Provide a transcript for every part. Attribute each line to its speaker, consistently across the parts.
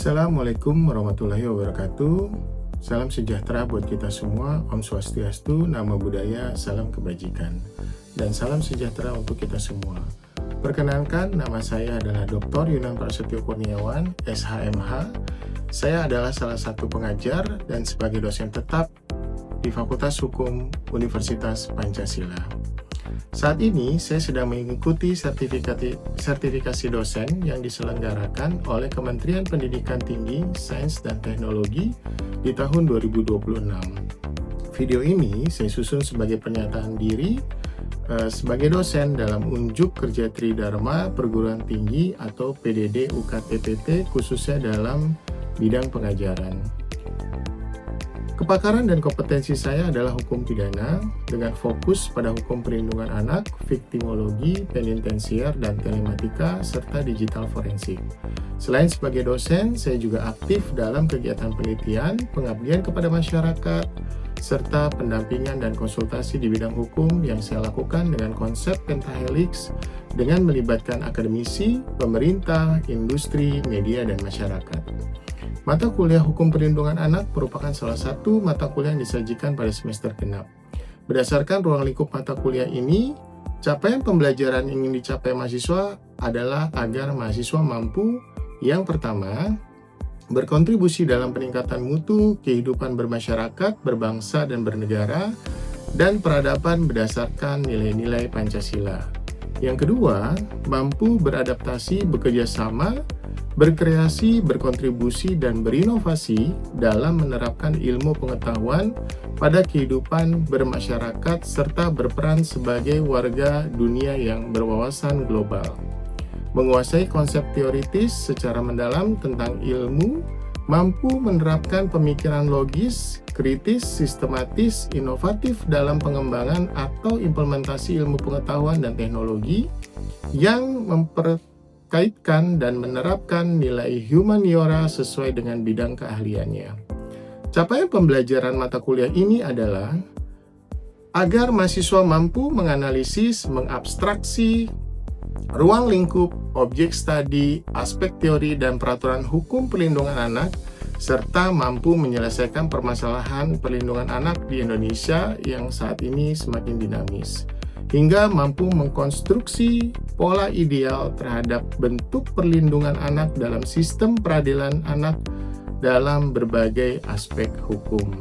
Speaker 1: Assalamualaikum warahmatullahi wabarakatuh. Salam sejahtera buat kita semua. Om Swastiastu, Namo Buddhaya, salam kebajikan. Dan salam sejahtera untuk kita semua. Perkenalkan, nama saya adalah Dr. Yunan Prasetyo Kurniawan, SHMH. Saya adalah salah satu pengajar dan sebagai dosen tetap di Fakultas Hukum Universitas Pancasila. Saat ini saya sedang mengikuti sertifikasi dosen yang diselenggarakan oleh Kementerian Pendidikan Tinggi, Sains dan Teknologi di tahun 2026. Video ini saya susun sebagai pernyataan diri sebagai dosen dalam unjuk kerja Tridharma Perguruan Tinggi atau PDD UKT-PT khususnya dalam bidang pengajaran. Kepakaran dan kompetensi saya adalah hukum pidana dengan fokus pada hukum perlindungan anak, viktimologi, penitensiar, dan telematika, serta digital forensik. Selain sebagai dosen, saya juga aktif dalam kegiatan penelitian, pengabdian kepada masyarakat, serta pendampingan dan konsultasi di bidang hukum yang saya lakukan dengan konsep pentahelix dengan melibatkan akademisi, pemerintah, industri, media, dan masyarakat. Mata kuliah Hukum Perlindungan Anak merupakan salah satu mata kuliah yang disajikan pada semester genap. Berdasarkan ruang lingkup mata kuliah ini, capaian pembelajaran yang ingin dicapai mahasiswa adalah agar mahasiswa mampu, yang pertama, berkontribusi dalam peningkatan mutu, kehidupan bermasyarakat, berbangsa, dan bernegara, dan peradaban berdasarkan nilai-nilai Pancasila. Yang kedua, mampu beradaptasi, bekerja sama, berkreasi, berkontribusi, dan berinovasi dalam menerapkan ilmu pengetahuan pada kehidupan bermasyarakat serta berperan sebagai warga dunia yang berwawasan global. Menguasai konsep teoritis secara mendalam tentang ilmu, mampu menerapkan pemikiran logis, kritis, sistematis, inovatif dalam pengembangan atau implementasi ilmu pengetahuan dan teknologi yang kaitkan dan menerapkan nilai humaniora sesuai dengan bidang keahliannya. Capaian pembelajaran mata kuliah ini adalah agar mahasiswa mampu menganalisis, mengabstraksi ruang lingkup, objek studi, aspek teori dan peraturan hukum perlindungan anak, serta mampu menyelesaikan permasalahan perlindungan anak di Indonesia yang saat ini semakin dinamis, hingga mampu mengkonstruksi pola ideal terhadap bentuk perlindungan anak dalam sistem peradilan anak dalam berbagai aspek hukum.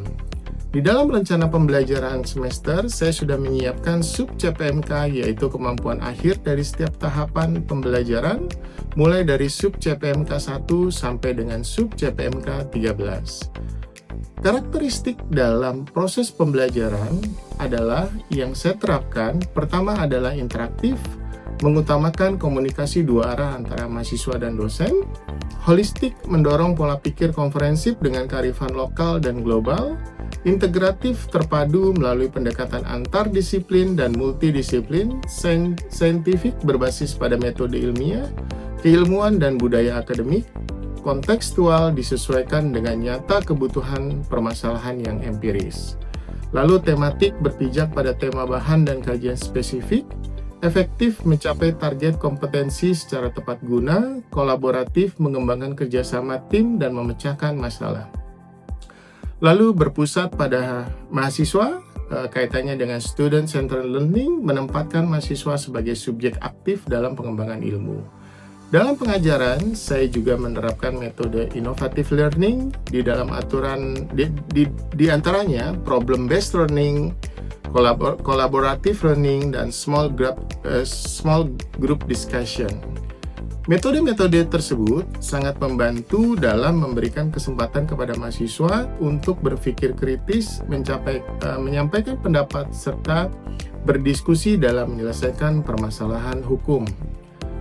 Speaker 1: Di dalam rencana pembelajaran semester, saya sudah menyiapkan sub CPMK, yaitu kemampuan akhir dari setiap tahapan pembelajaran, mulai dari sub CPMK 1 sampai dengan sub CPMK 13. Karakteristik dalam proses pembelajaran adalah yang saya terapkan, pertama adalah interaktif, mengutamakan komunikasi dua arah antara mahasiswa dan dosen, holistik, mendorong pola pikir komprehensif dengan kearifan lokal dan global, integratif, terpadu melalui pendekatan antardisiplin dan multidisiplin, saintifik berbasis pada metode ilmiah, keilmuan dan budaya akademik, kontekstual disesuaikan dengan nyata kebutuhan permasalahan yang empiris. Lalu tematik berpijak pada tema bahan dan kajian spesifik, efektif mencapai target kompetensi secara tepat guna, kolaboratif mengembangkan kerjasama tim dan memecahkan masalah. Lalu berpusat pada mahasiswa, kaitannya dengan student-centered learning, menempatkan mahasiswa sebagai subjek aktif dalam pengembangan ilmu. Dalam pengajaran, saya juga menerapkan metode innovative learning di dalam aturan, di antaranya problem-based learning, collaborative learning, dan small group discussion. Metode-metode tersebut sangat membantu dalam memberikan kesempatan kepada mahasiswa untuk berpikir kritis, menyampaikan pendapat, serta berdiskusi dalam menyelesaikan permasalahan hukum.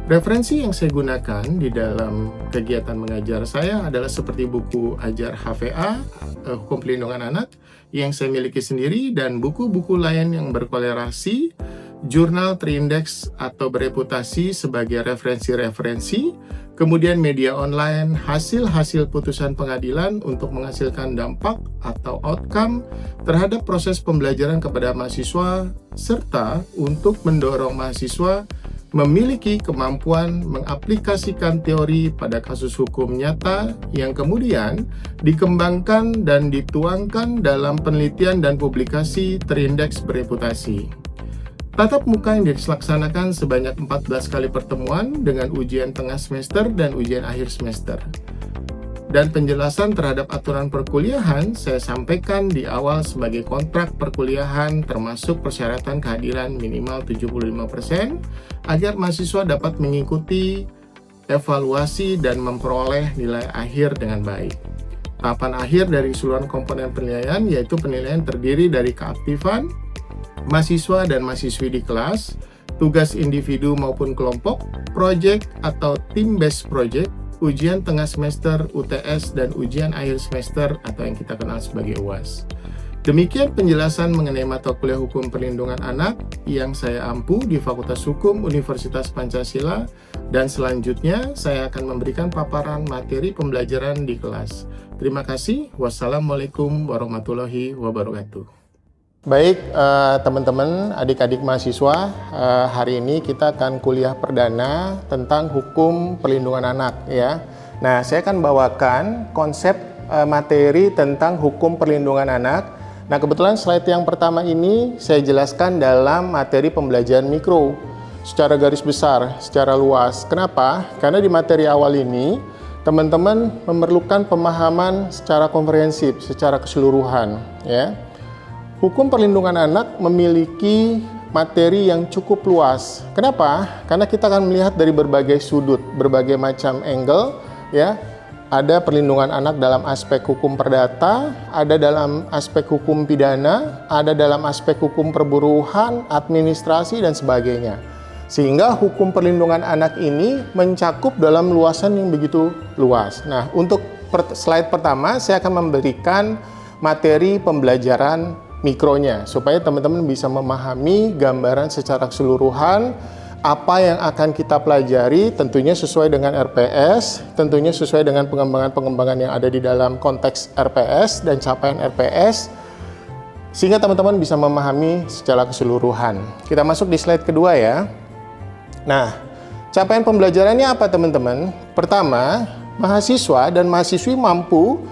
Speaker 1: Referensi yang saya gunakan di dalam kegiatan mengajar saya adalah seperti buku Ajar HVA, Hukum Perlindungan Anak, yang saya miliki sendiri, dan buku-buku lain yang berkolerasi, jurnal terindeks atau bereputasi sebagai referensi-referensi, kemudian media online, hasil-hasil putusan pengadilan untuk menghasilkan dampak atau outcome terhadap proses pembelajaran kepada mahasiswa, serta untuk mendorong mahasiswa memiliki kemampuan mengaplikasikan teori pada kasus hukum nyata yang kemudian dikembangkan dan dituangkan dalam penelitian dan publikasi terindeks bereputasi. Tatap muka yang dilaksanakan sebanyak 14 kali pertemuan dengan ujian tengah semester dan ujian akhir semester. Dan penjelasan terhadap aturan perkuliahan saya sampaikan di awal sebagai kontrak perkuliahan termasuk persyaratan kehadiran minimal 75% agar mahasiswa dapat mengikuti evaluasi dan memperoleh nilai akhir dengan baik. Tahapan akhir dari keseluruhan komponen penilaian yaitu penilaian terdiri dari keaktifan mahasiswa dan mahasiswi di kelas, tugas individu maupun kelompok, project atau team-based project, ujian tengah semester, UTS, dan ujian akhir semester atau yang kita kenal sebagai UAS. Demikian penjelasan mengenai mata kuliah Hukum Perlindungan Anak yang saya ampu di Fakultas Hukum Universitas Pancasila, dan selanjutnya saya akan memberikan paparan materi pembelajaran di kelas. Terima kasih. Wassalamualaikum warahmatullahi wabarakatuh. Baik, teman-teman, adik-adik mahasiswa, hari ini kita akan kuliah perdana tentang hukum perlindungan anak ya. Nah, saya akan bawakan konsep materi tentang hukum perlindungan anak. Nah, kebetulan slide yang pertama ini saya jelaskan dalam materi pembelajaran mikro secara garis besar, secara luas. Kenapa? Karena di materi awal ini teman-teman memerlukan pemahaman secara komprehensif, secara keseluruhan ya. Hukum perlindungan anak memiliki materi yang cukup luas. Kenapa? Karena kita akan melihat dari berbagai sudut, berbagai macam angle, ya. Ada perlindungan anak dalam aspek hukum perdata, ada dalam aspek hukum pidana, ada dalam aspek hukum perburuhan, administrasi, dan sebagainya. Sehingga hukum perlindungan anak ini mencakup dalam luasan yang begitu luas. Nah, untuk slide pertama, saya akan memberikan materi pembelajaran mikronya supaya teman-teman bisa memahami gambaran secara keseluruhan apa yang akan kita pelajari, tentunya sesuai dengan RPS, tentunya sesuai dengan pengembangan-pengembangan yang ada di dalam konteks RPS dan capaian RPS, sehingga teman-teman bisa memahami secara keseluruhan. Kita masuk di slide kedua ya. Nah, capaian pembelajarannya apa teman-teman? Pertama, mahasiswa dan mahasiswi mampu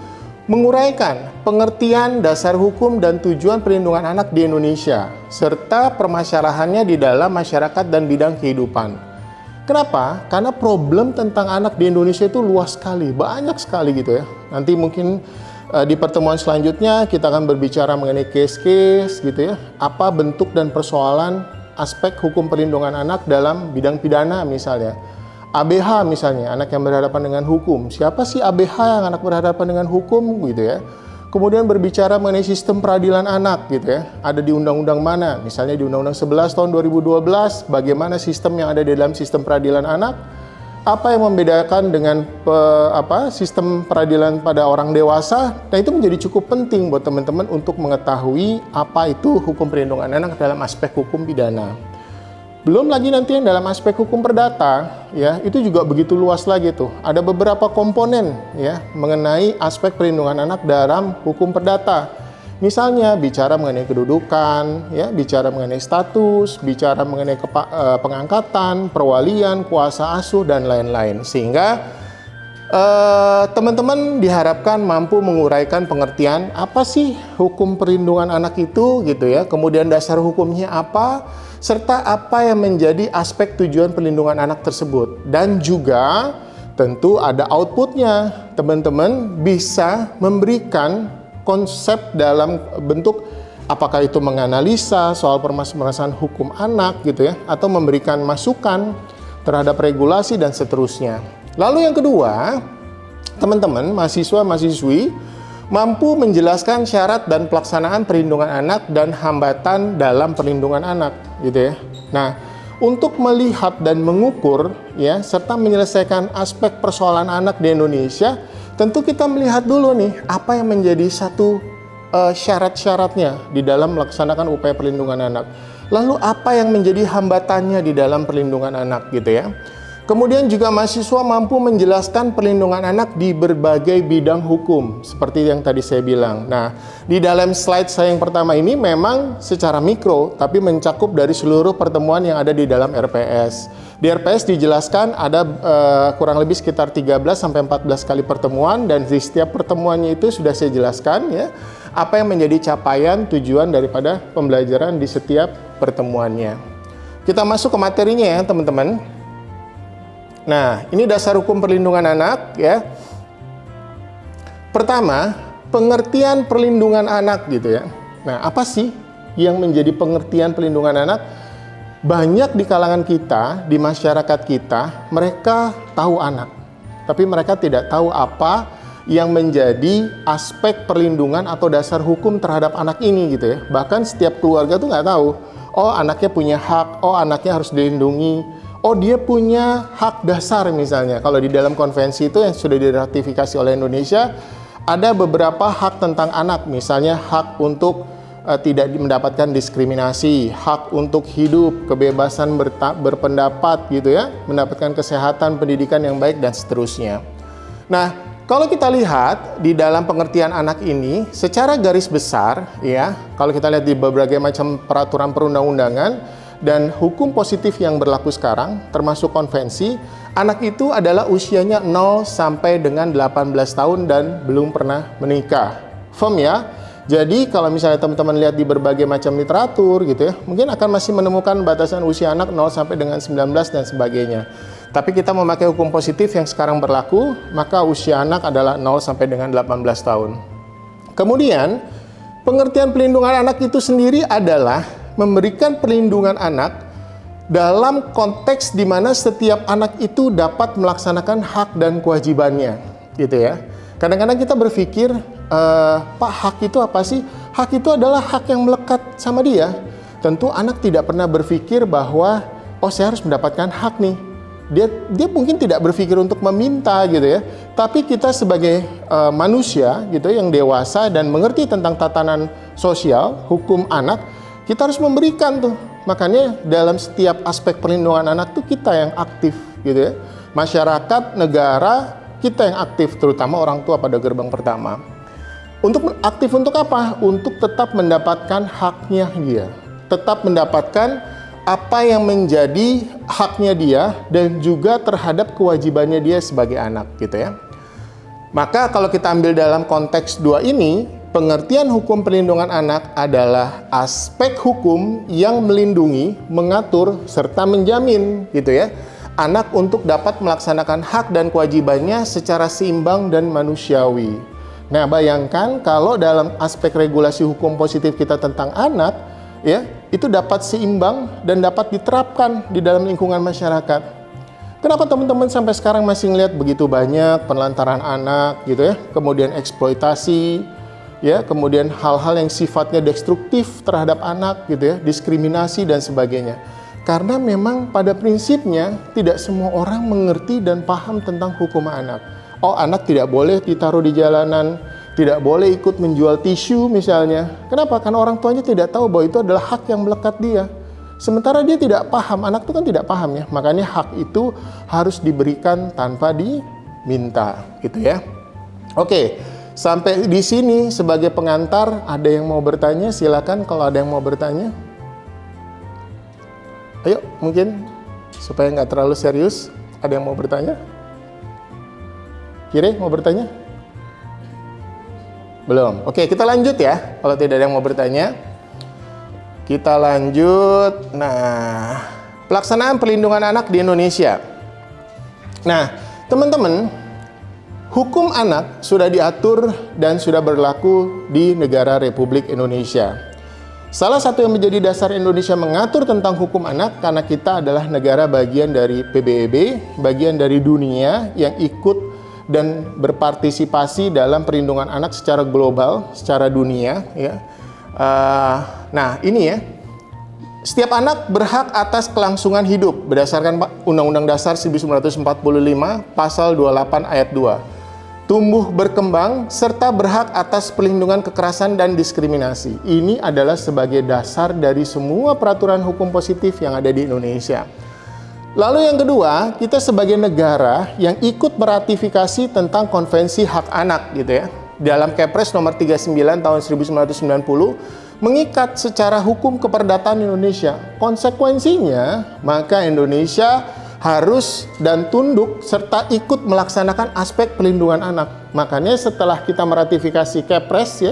Speaker 1: menguraikan pengertian dasar hukum dan tujuan perlindungan anak di Indonesia, serta permasalahannya di dalam masyarakat dan bidang kehidupan. Kenapa? Karena problem tentang anak di Indonesia itu luas sekali, banyak sekali gitu ya. Nanti mungkin di pertemuan selanjutnya kita akan berbicara mengenai case-case gitu ya. Apa bentuk dan persoalan aspek hukum perlindungan anak dalam bidang pidana misalnya. ABH misalnya, anak yang berhadapan dengan hukum. Siapa sih ABH yang anak berhadapan dengan hukum gitu ya. Kemudian berbicara mengenai sistem peradilan anak gitu ya. Ada di undang-undang mana? Misalnya di Undang-Undang 11 tahun 2012, bagaimana sistem yang ada di dalam sistem peradilan anak? Apa yang membedakan dengan sistem peradilan pada orang dewasa? Nah, itu menjadi cukup penting buat teman-teman untuk mengetahui apa itu hukum perlindungan anak dalam aspek hukum pidana. Belum lagi nanti yang dalam aspek hukum perdata, ya, itu juga begitu luas lagi tuh. Ada beberapa komponen ya mengenai aspek perlindungan anak dalam hukum perdata. Misalnya bicara mengenai kedudukan, ya, bicara mengenai status, bicara mengenai pengangkatan, perwalian, kuasa asuh dan lain-lain. Sehingga teman-teman diharapkan mampu menguraikan pengertian apa sih hukum perlindungan anak itu gitu ya. Kemudian dasar hukumnya apa, serta apa yang menjadi aspek tujuan perlindungan anak tersebut. Dan juga tentu ada outputnya. Teman-teman bisa memberikan konsep dalam bentuk apakah itu menganalisa soal permasalahan hukum anak gitu ya, atau memberikan masukan terhadap regulasi dan seterusnya. Lalu yang kedua, teman-teman mahasiswa-mahasiswi mampu menjelaskan syarat dan pelaksanaan perlindungan anak dan hambatan dalam perlindungan anak gitu ya. Nah, untuk melihat dan mengukur ya serta menyelesaikan aspek persoalan anak di Indonesia, tentu kita melihat dulu nih apa yang menjadi satu syarat-syaratnya di dalam melaksanakan upaya perlindungan anak. Lalu apa yang menjadi hambatannya di dalam perlindungan anak gitu ya. Kemudian juga mahasiswa mampu menjelaskan perlindungan anak di berbagai bidang hukum, seperti yang tadi saya bilang. Nah, di dalam slide saya yang pertama ini memang secara mikro, tapi mencakup dari seluruh pertemuan yang ada di dalam RPS. Di RPS dijelaskan ada kurang lebih sekitar 13 sampai 14 kali pertemuan, dan di setiap pertemuannya itu sudah saya jelaskan ya apa yang menjadi capaian tujuan daripada pembelajaran di setiap pertemuannya. Kita masuk ke materinya ya teman-teman. Nah, ini dasar hukum perlindungan anak ya. Pertama, pengertian perlindungan anak gitu ya. Nah, apa sih yang menjadi pengertian perlindungan anak? Banyak di kalangan kita, di masyarakat kita, mereka tahu anak, tapi mereka tidak tahu apa yang menjadi aspek perlindungan atau dasar hukum terhadap anak ini gitu ya. Bahkan setiap keluarga tuh nggak tahu, oh anaknya punya hak, oh anaknya harus dilindungi, oh dia punya hak dasar misalnya. Kalau di dalam konvensi itu yang sudah diratifikasi oleh Indonesia, ada beberapa hak tentang anak, misalnya hak untuk tidak mendapatkan diskriminasi, hak untuk hidup, kebebasan berpendapat gitu ya, mendapatkan kesehatan, pendidikan yang baik dan seterusnya. Nah, kalau kita lihat di dalam pengertian anak ini secara garis besar ya, kalau kita lihat di berbagai macam peraturan perundang-undangan dan hukum positif yang berlaku sekarang termasuk konvensi, anak itu adalah usianya 0 sampai dengan 18 tahun dan belum pernah menikah. Firm ya? Jadi kalau misalnya teman-teman lihat di berbagai macam literatur gitu ya, mungkin akan masih menemukan batasan usia anak 0 sampai dengan 19 dan sebagainya. Tapi kita memakai hukum positif yang sekarang berlaku, maka usia anak adalah 0 sampai dengan 18 tahun. Kemudian, pengertian pelindungan anak itu sendiri adalah memberikan perlindungan anak dalam konteks di mana setiap anak itu dapat melaksanakan hak dan kewajibannya, gitu ya. Kadang-kadang kita berpikir, Pak, hak itu apa sih? Hak itu adalah hak yang melekat sama dia. Tentu anak tidak pernah berpikir bahwa, oh saya harus mendapatkan hak nih. Dia mungkin tidak berpikir untuk meminta gitu ya. Tapi kita sebagai manusia gitu yang dewasa dan mengerti tentang tatanan sosial, hukum anak, kita harus memberikan tuh. Makanya dalam setiap aspek perlindungan anak tuh kita yang aktif gitu ya. Masyarakat, negara, kita yang aktif, terutama orang tua pada gerbang pertama. Untuk aktif untuk apa? Untuk tetap mendapatkan haknya dia. Tetap mendapatkan apa yang menjadi haknya dia dan juga terhadap kewajibannya dia sebagai anak gitu ya. Maka kalau kita ambil dalam konteks dua ini, pengertian hukum perlindungan anak adalah aspek hukum yang melindungi, mengatur, serta menjamin gitu ya, anak untuk dapat melaksanakan hak dan kewajibannya secara seimbang dan manusiawi. Nah, bayangkan kalau dalam aspek regulasi hukum positif kita tentang anak, ya, itu dapat seimbang dan dapat diterapkan di dalam lingkungan masyarakat. Kenapa teman-teman sampai sekarang masih ngelihat begitu banyak penelantaran anak gitu ya, kemudian eksploitasi, ya, kemudian hal-hal yang sifatnya destruktif terhadap anak gitu ya, diskriminasi dan sebagainya. Karena memang pada prinsipnya tidak semua orang mengerti dan paham tentang hukum anak. Oh, anak tidak boleh ditaruh di jalanan, tidak boleh ikut menjual tisu misalnya. Kenapa? Karena orang tuanya tidak tahu bahwa itu adalah hak yang melekat dia. Sementara dia tidak paham, anak itu kan tidak paham ya. Makanya hak itu harus diberikan tanpa diminta, gitu ya. Oke, sampai di sini sebagai pengantar, ada yang mau bertanya? Silakan kalau ada yang mau bertanya. Ayo, mungkin supaya nggak terlalu serius, ada yang mau bertanya? Kira mau bertanya? Belum. Oke, kita lanjut ya. Kalau tidak ada yang mau bertanya, kita lanjut. Nah, pelaksanaan perlindungan anak di Indonesia. Nah, teman-teman, hukum anak sudah diatur dan sudah berlaku di negara Republik Indonesia. Salah satu yang menjadi dasar Indonesia mengatur tentang hukum anak karena kita adalah negara bagian dari PBB, bagian dari dunia yang ikut dan berpartisipasi dalam perlindungan anak secara global, secara dunia. Ya. Nah, ini ya, setiap anak berhak atas kelangsungan hidup berdasarkan Undang-Undang Dasar 1945, Pasal 28 Ayat 2. Tumbuh berkembang, serta berhak atas perlindungan kekerasan dan diskriminasi. Ini adalah sebagai dasar dari semua peraturan hukum positif yang ada di Indonesia. Lalu yang kedua, kita sebagai negara yang ikut meratifikasi tentang Konvensi Hak Anak gitu ya. Dalam Kepres nomor 39 tahun 1990 mengikat secara hukum keperdataan Indonesia. Konsekuensinya, maka Indonesia harus dan tunduk serta ikut melaksanakan aspek pelindungan anak. Makanya setelah kita meratifikasi Kepres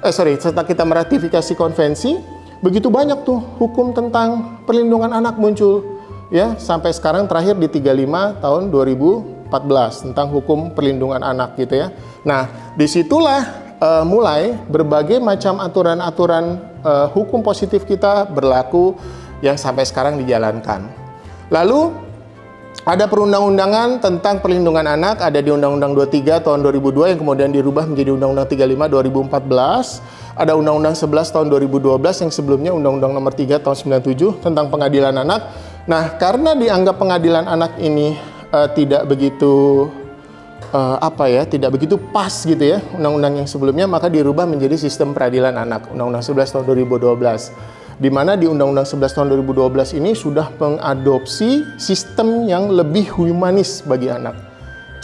Speaker 1: setelah kita meratifikasi konvensi, begitu banyak tuh hukum tentang perlindungan anak muncul ya, sampai sekarang terakhir di 35 tahun 2014 tentang hukum perlindungan anak gitu ya. Nah, disitulah mulai berbagai macam aturan-aturan hukum positif kita berlaku yang sampai sekarang dijalankan. Lalu ada perundang-undangan tentang perlindungan anak, ada di Undang-Undang 23 tahun 2002 yang kemudian dirubah menjadi Undang-Undang 35 2014. Ada Undang-Undang 11 tahun 2012 yang sebelumnya Undang-Undang nomor 3 tahun 97 tentang pengadilan anak. Nah, karena dianggap pengadilan anak ini tidak begitu tidak begitu pas gitu ya undang-undang yang sebelumnya, maka dirubah menjadi sistem peradilan anak, Undang-Undang 11 tahun 2012. Di mana di Undang-Undang 11 tahun 2012 ini sudah mengadopsi sistem yang lebih humanis bagi anak.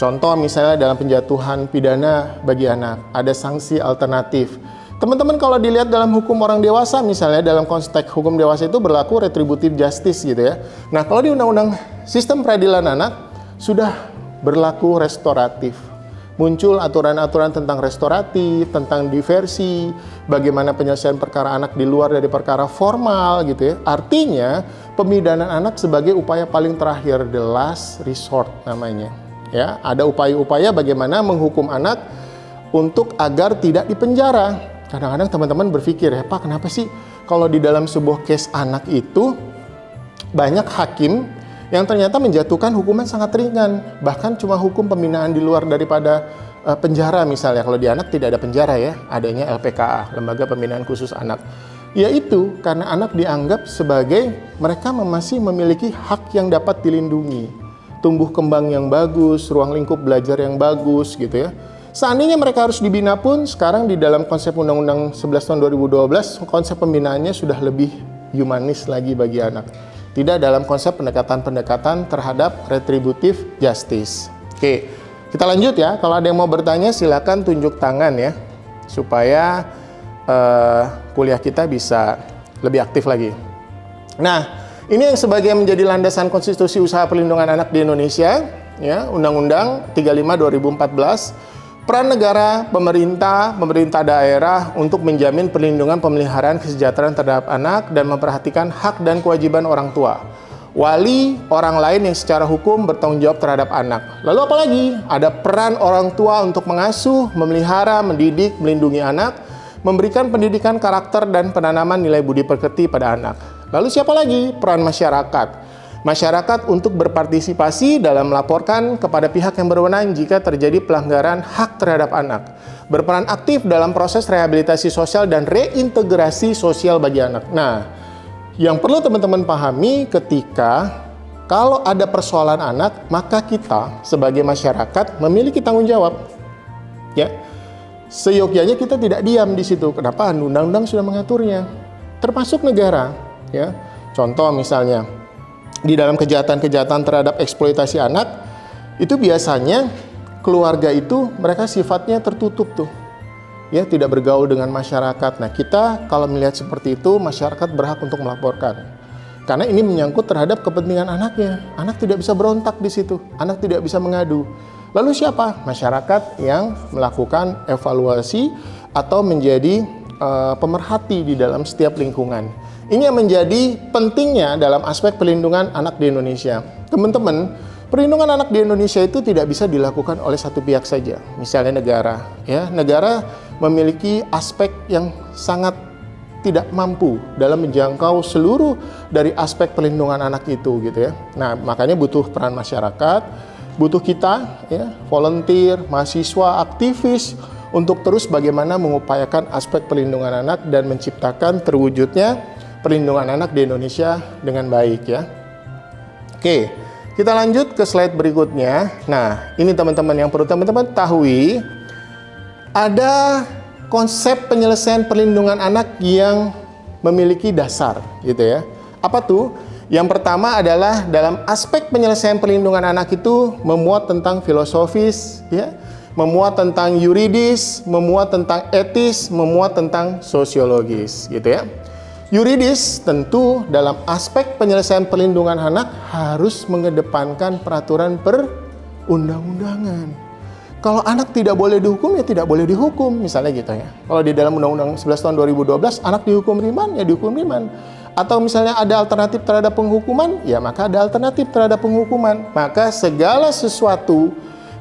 Speaker 1: Contoh misalnya dalam penjatuhan pidana bagi anak, ada sanksi alternatif. Teman-teman kalau dilihat dalam hukum orang dewasa misalnya, dalam konteks hukum dewasa itu berlaku retributive justice gitu ya. Nah, kalau di Undang-Undang Sistem Peradilan Anak sudah berlaku restoratif. Muncul aturan-aturan tentang restoratif, tentang diversi, bagaimana penyelesaian perkara anak di luar dari perkara formal gitu ya. Artinya, pemidanaan anak sebagai upaya paling terakhir, the last resort namanya. Ya, ada upaya-upaya bagaimana menghukum anak untuk agar tidak dipenjara. Kadang-kadang teman-teman berpikir, ya Pak, kenapa sih kalau di dalam sebuah case anak itu banyak hakim yang ternyata menjatuhkan hukuman sangat ringan, bahkan cuma hukum pembinaan di luar daripada penjara misalnya. Kalau di anak tidak ada penjara ya, adanya LPKA, Lembaga Pembinaan Khusus Anak. Yaitu karena anak dianggap sebagai mereka masih memiliki hak yang dapat dilindungi, tumbuh kembang yang bagus, ruang lingkup belajar yang bagus gitu ya. Seandainya mereka harus dibina pun, sekarang di dalam konsep Undang-Undang 11 tahun 2012, konsep pembinaannya sudah lebih humanis lagi bagi anak. Tidak dalam konsep pendekatan-pendekatan terhadap retributive justice. Oke, kita lanjut ya. Kalau ada yang mau bertanya silakan tunjuk tangan ya, supaya kuliah kita bisa lebih aktif lagi. Nah, ini yang sebagai menjadi landasan konstitusi usaha perlindungan anak di Indonesia, ya, Undang-Undang 35 2014. Peran negara, pemerintah daerah untuk menjamin perlindungan pemeliharaan kesejahteraan terhadap anak dan memperhatikan hak dan kewajiban orang tua, wali, orang lain yang secara hukum bertanggung jawab terhadap anak. Lalu apalagi? Ada peran orang tua untuk mengasuh, memelihara, mendidik, melindungi anak, memberikan pendidikan karakter dan penanaman nilai budi pekerti pada anak. Lalu siapa lagi? Peran masyarakat. Masyarakat untuk berpartisipasi dalam melaporkan kepada pihak yang berwenang jika terjadi pelanggaran hak terhadap anak. Berperan aktif dalam proses rehabilitasi sosial dan reintegrasi sosial bagi anak. Nah, yang perlu teman-teman pahami ketika kalau ada persoalan anak, maka kita sebagai masyarakat memiliki tanggung jawab. Ya, seyogyanya kita tidak diam di situ. Kenapa? Undang-undang sudah mengaturnya. Termasuk negara. Ya, contoh misalnya, di dalam kejahatan-kejahatan terhadap eksploitasi anak, itu biasanya keluarga itu mereka sifatnya tertutup tuh. Ya, tidak bergaul dengan masyarakat. Nah, kita kalau melihat seperti itu, masyarakat berhak untuk melaporkan. Karena ini menyangkut terhadap kepentingan anaknya. Anak tidak bisa berontak di situ. Anak tidak bisa mengadu. Lalu siapa? Masyarakat yang melakukan evaluasi atau menjadi pemerhati di dalam setiap lingkungan. Ini yang menjadi pentingnya dalam aspek perlindungan anak di Indonesia. Teman-teman, perlindungan anak di Indonesia itu tidak bisa dilakukan oleh satu pihak saja. Misalnya negara, ya, negara memiliki aspek yang sangat tidak mampu dalam menjangkau seluruh dari aspek perlindungan anak itu, gitu ya. Nah, makanya butuh peran masyarakat, butuh kita, ya, volunteer, mahasiswa, aktivis, untuk terus bagaimana mengupayakan aspek perlindungan anak dan menciptakan terwujudnya perlindungan anak di Indonesia dengan baik ya. Oke, kita lanjut ke slide berikutnya. Nah, ini teman-teman yang perlu teman-teman ketahui, ada konsep penyelesaian perlindungan anak yang memiliki dasar gitu ya. Apa tuh? Yang pertama adalah dalam aspek penyelesaian perlindungan anak itu memuat tentang filosofis ya, memuat tentang yuridis, memuat tentang etis, memuat tentang sosiologis gitu ya. Yuridis tentu dalam aspek penyelesaian perlindungan anak harus mengedepankan peraturan perundang-undangan. Kalau anak tidak boleh dihukum, ya tidak boleh dihukum, misalnya gitu ya. Kalau di dalam Undang-Undang 11 tahun 2012, anak dihukum ringan, ya dihukum ringan. Atau misalnya ada alternatif terhadap penghukuman, ya maka ada alternatif terhadap penghukuman. Maka segala sesuatu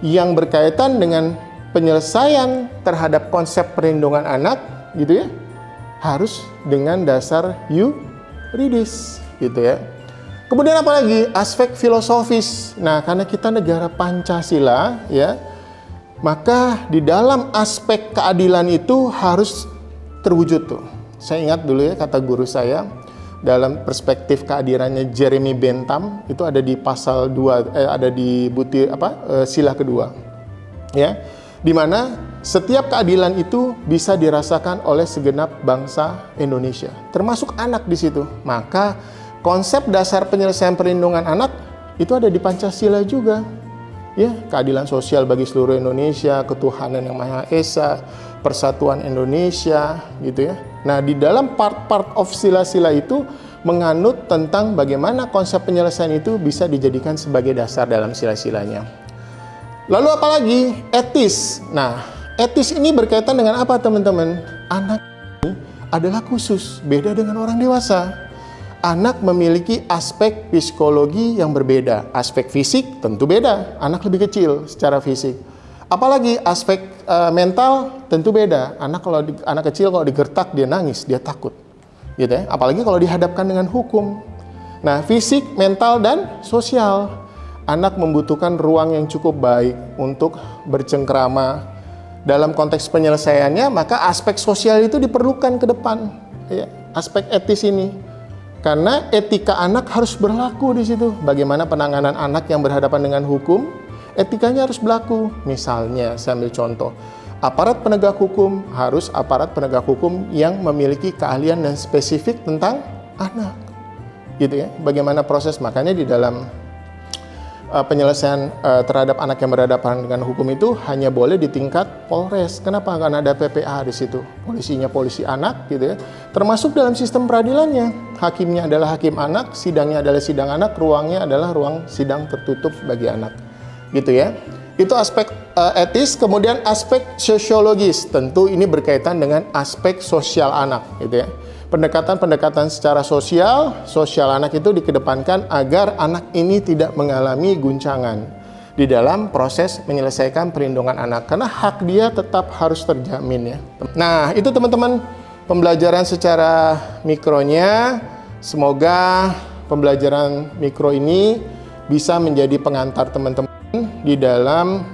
Speaker 1: yang berkaitan dengan penyelesaian terhadap konsep perlindungan anak, gitu ya, harus dengan dasar yuridis, gitu ya. Kemudian apalagi aspek filosofis. Nah, karena kita negara Pancasila, ya, maka di dalam aspek keadilan itu harus terwujud tuh. Saya ingat dulu ya kata guru saya dalam perspektif keadilannya Jeremy Bentham itu ada di pasal 2 ada di butir sila kedua. Ya. Di mana setiap keadilan itu bisa dirasakan oleh segenap bangsa Indonesia, termasuk anak di situ. Maka konsep dasar penyelesaian perlindungan anak itu ada di Pancasila juga. Ya, keadilan sosial bagi seluruh Indonesia, ketuhanan yang Maha Esa, persatuan Indonesia, gitu ya. Nah, di dalam part-part of sila-sila itu menganut tentang bagaimana konsep penyelesaian itu bisa dijadikan sebagai dasar dalam sila-silanya. Lalu apalagi etis. Nah, etis ini berkaitan dengan apa, teman-teman? Anak ini adalah khusus, beda dengan orang dewasa. Anak memiliki aspek psikologi yang berbeda. Aspek fisik tentu beda, anak lebih kecil secara fisik. Apalagi aspek mental tentu beda. Anak kecil kalau digertak dia nangis, dia takut. Gitu ya. Apalagi kalau dihadapkan dengan hukum. Nah, fisik, mental dan sosial. Anak membutuhkan ruang yang cukup baik untuk bercengkrama. Dalam konteks penyelesaiannya, maka aspek sosial itu diperlukan ke depan. Ya, aspek etis ini. Karena etika anak harus berlaku di situ. Bagaimana penanganan anak yang berhadapan dengan hukum, etikanya harus berlaku. Misalnya, saya ambil contoh, aparat penegak hukum harus aparat penegak hukum yang memiliki keahlian dan spesifik tentang anak. Gitu ya. Bagaimana proses, makanya di dalam penyelesaian terhadap anak yang berhadapan dengan hukum itu hanya boleh di tingkat Polres. Kenapa? Karena ada PPA di situ. Polisinya polisi anak, gitu ya. Termasuk dalam sistem peradilannya. Hakimnya adalah hakim anak, sidangnya adalah sidang anak, ruangnya adalah ruang sidang tertutup bagi anak. Gitu ya. Itu aspek etis, kemudian aspek sosiologis. Tentu ini berkaitan dengan aspek sosial anak, gitu ya. Pendekatan-pendekatan secara sosial anak itu dikedepankan agar anak ini tidak mengalami guncangan di dalam proses menyelesaikan perlindungan anak, karena hak dia tetap harus terjamin ya. Nah, itu teman-teman pembelajaran secara mikronya. Semoga pembelajaran mikro ini bisa menjadi pengantar teman-teman di dalam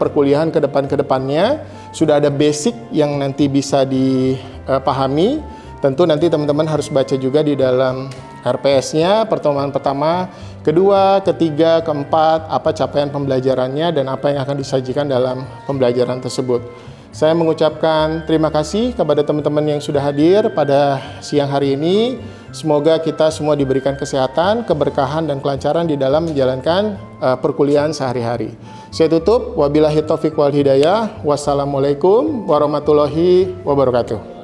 Speaker 1: perkuliahan ke depannya. Sudah ada basic yang nanti bisa dipahami. Tentu nanti teman-teman harus baca juga di dalam RPS-nya, pertemuan pertama, kedua, ketiga, keempat, apa capaian pembelajarannya dan apa yang akan disajikan dalam pembelajaran tersebut. Saya mengucapkan terima kasih kepada teman-teman yang sudah hadir pada siang hari ini. Semoga kita semua diberikan kesehatan, keberkahan, dan kelancaran di dalam menjalankan perkuliahan sehari-hari. Saya tutup, wabillahi taufiq wal hidayah. Wassalamualaikum warahmatullahi wabarakatuh.